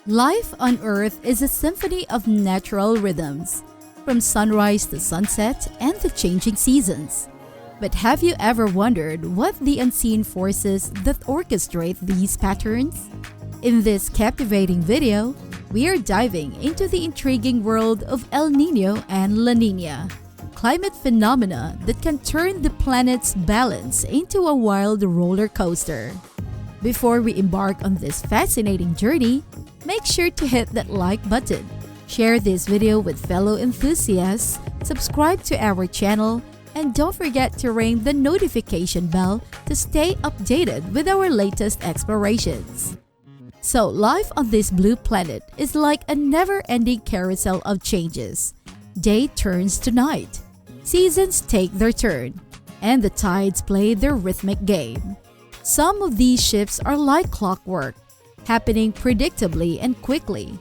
Life on Earth is a symphony of natural rhythms, from sunrise to sunset and the changing seasons. But have you ever wondered what the unseen forces that orchestrate these patterns? In this captivating video, we are diving into the intriguing world of El Nino and La Nina, climate phenomena that can turn the planet's balance into a wild roller coaster. Before we embark on this fascinating journey, make sure to hit that like button, share this video with fellow enthusiasts, subscribe to our channel, and don't forget to ring the notification bell to stay updated with our latest explorations. So, life on this blue planet is like a never-ending carousel of changes. Day turns to night, seasons take their turn, and the tides play their rhythmic game. Some of these shifts are like clockwork, happening predictably and quickly.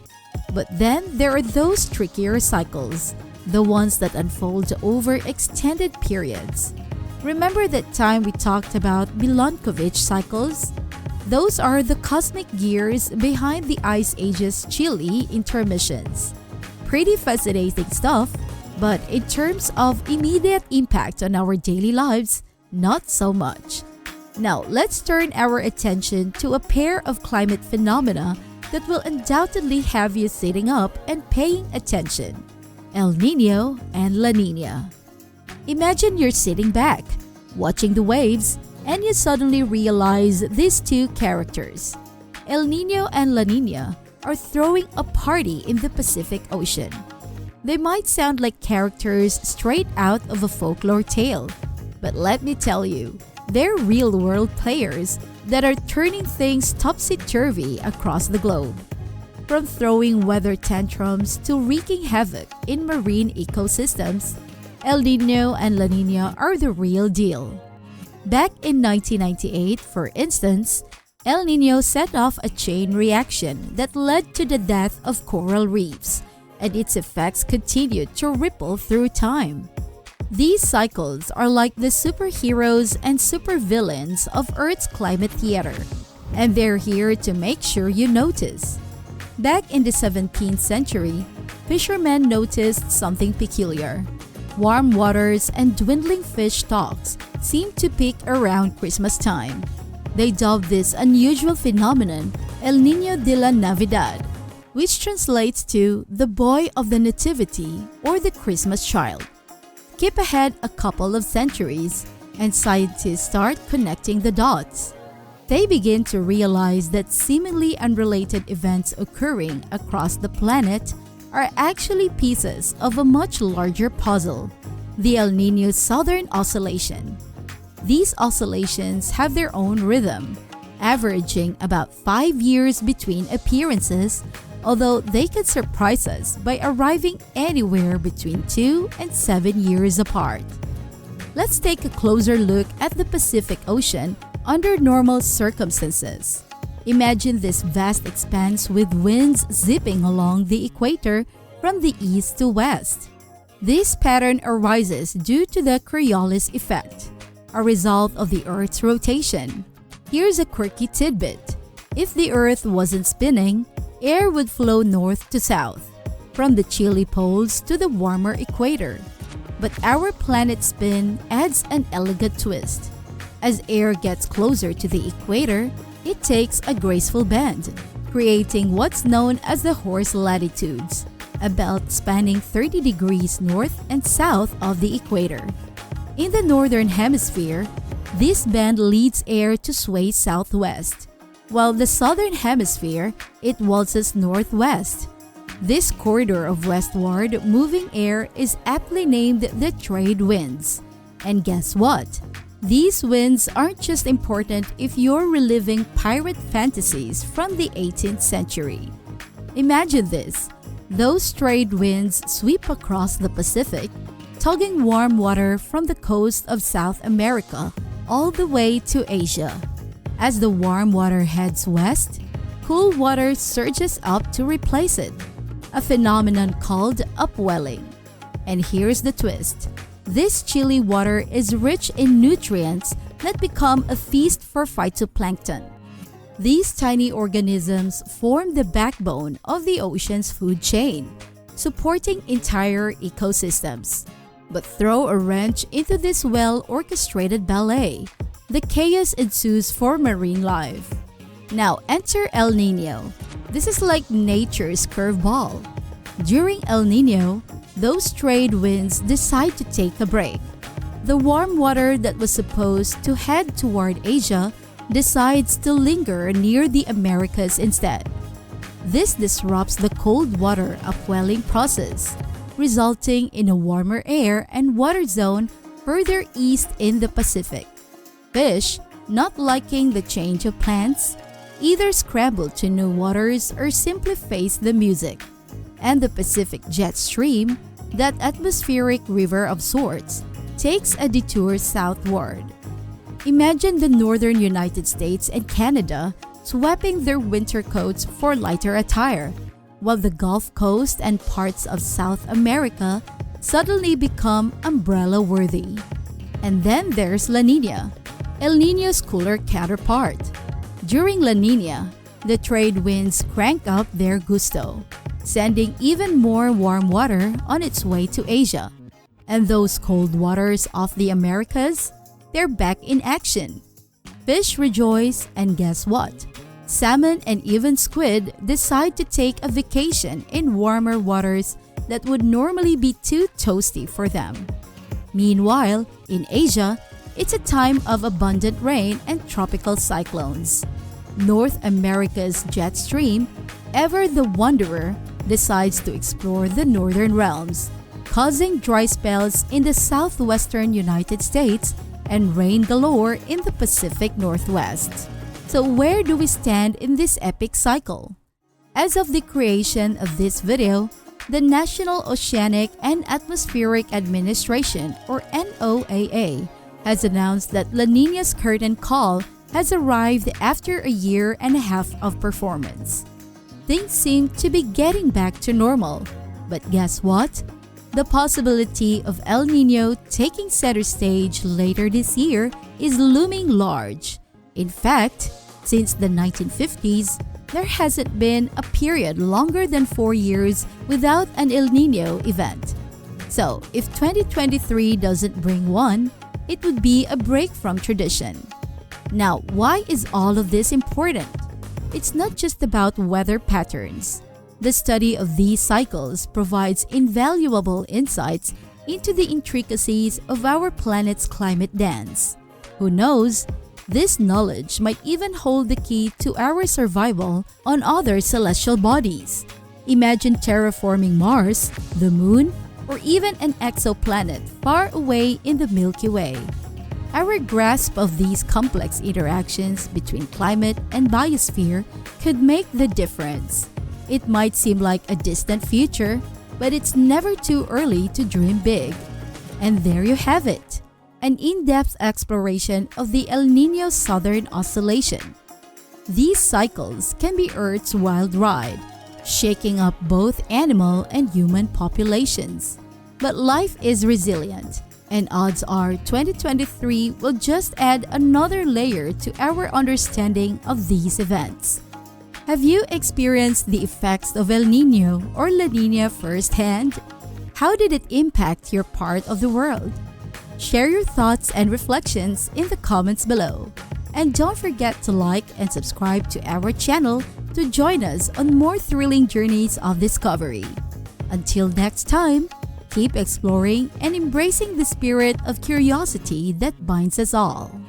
But then there are those trickier cycles, the ones that unfold over extended periods. Remember that time we talked about Milankovitch cycles? Those are the cosmic gears behind the Ice Age's chilly intermissions. Pretty fascinating stuff, but in terms of immediate impact on our daily lives, not so much. Now, let's turn our attention to a pair of climate phenomena that will undoubtedly have you sitting up and paying attention: El Nino and La Nina. Imagine you're sitting back, watching the waves, and you suddenly realize these two characters, El Nino and La Nina, are throwing a party in the Pacific Ocean. They might sound like characters straight out of a folklore tale, but let me tell you, they're real-world players that are turning things topsy-turvy across the globe. From throwing weather tantrums to wreaking havoc in marine ecosystems, El Nino and La Nina are the real deal. Back in 1998, for instance, El Nino set off a chain reaction that led to the death of coral reefs, and its effects continued to ripple through time. These cycles are like the superheroes and supervillains of Earth's climate theater, and they're here to make sure you notice. Back in the 17th century, fishermen noticed something peculiar. Warm waters and dwindling fish stocks seemed to peak around Christmas time. They dubbed this unusual phenomenon El Niño de la Navidad, which translates to the boy of the nativity or the Christmas child. Skip ahead a couple of centuries, and scientists start connecting the dots. They begin to realize that seemingly unrelated events occurring across the planet are actually pieces of a much larger puzzle, the El Niño Southern Oscillation. These oscillations have their own rhythm, averaging about 5 years between appearances, although they can surprise us by arriving anywhere between 2 and 7 years apart. Let's take a closer look at the Pacific Ocean under normal circumstances. Imagine this vast expanse with winds zipping along the equator from the east to west. This pattern arises due to the Coriolis Effect, a result of the Earth's rotation. Here's a quirky tidbit. If the Earth wasn't spinning, air would flow north to south, from the chilly poles to the warmer equator. But our planet's spin adds an elegant twist. As air gets closer to the equator, it takes a graceful bend, creating what's known as the horse latitudes, a belt spanning 30 degrees north and south of the equator. In the northern hemisphere, this bend leads air to sway southwest, while the southern hemisphere, it waltzes northwest. This corridor of westward moving air is aptly named the trade winds. And guess what? These winds aren't just important if you're reliving pirate fantasies from the 18th century. Imagine this. Those trade winds sweep across the Pacific, tugging warm water from the coast of South America all the way to Asia. As the warm water heads west, cool water surges up to replace it, a phenomenon called upwelling. And here's the twist. This chilly water is rich in nutrients that become a feast for phytoplankton. These tiny organisms form the backbone of the ocean's food chain, supporting entire ecosystems. But throw a wrench into this well-orchestrated ballet. The chaos ensues for marine life. Now enter El Nino. This is like nature's curveball. During El Nino, those trade winds decide to take a break. The warm water that was supposed to head toward Asia decides to linger near the Americas instead. This disrupts the cold water upwelling process, resulting in a warmer air and water zone further east in the Pacific. Fish, not liking the change of plans, either scramble to new waters or simply face the music. And the Pacific jet stream, that atmospheric river of sorts, takes a detour southward. Imagine the northern United States and Canada swapping their winter coats for lighter attire, while the Gulf Coast and parts of South America suddenly become umbrella-worthy. And then there's La Nina, El Niño's cooler counterpart. During La Nina, the trade winds crank up their gusto, sending even more warm water on its way to Asia. And those cold waters off the Americas, they're back in action. Fish rejoice, and guess what? Salmon and even squid decide to take a vacation in warmer waters that would normally be too toasty for them. Meanwhile, in Asia, it's a time of abundant rain and tropical cyclones. North America's jet stream, ever the wanderer, decides to explore the northern realms, causing dry spells in the southwestern United States and rain galore in the Pacific Northwest. So where do we stand in this epic cycle? As of the creation of this video, the National Oceanic and Atmospheric Administration, or NOAA, has announced that La Nina's curtain call has arrived after a year and a half of performance. Things seem to be getting back to normal, but guess what? The possibility of El Nino taking center stage later this year is looming large. In fact, since the 1950s, there hasn't been a period longer than 4 years without an El Nino event. So, if 2023 doesn't bring one, it would be a break from tradition. Now, why is all of this important? It's not just about weather patterns. The study of these cycles provides invaluable insights into the intricacies of our planet's climate dance. Who knows, this knowledge might even hold the key to our survival on other celestial bodies. Imagine terraforming Mars, the Moon, or even an exoplanet far away in the Milky Way. Our grasp of these complex interactions between climate and biosphere could make the difference. It might seem like a distant future, but it's never too early to dream big. And there you have it, an in-depth exploration of the El Nino Southern Oscillation. These cycles can be Earth's wild ride, shaking up both animal and human populations. But life is resilient, and odds are 2023 will just add another layer to our understanding of these events. Have you experienced the effects of El Nino or La Nina firsthand? How did it impact your part of the world? Share your thoughts and reflections in the comments below. And don't forget to like and subscribe to our channel to join us on more thrilling journeys of discovery. Until next time, keep exploring and embracing the spirit of curiosity that binds us all.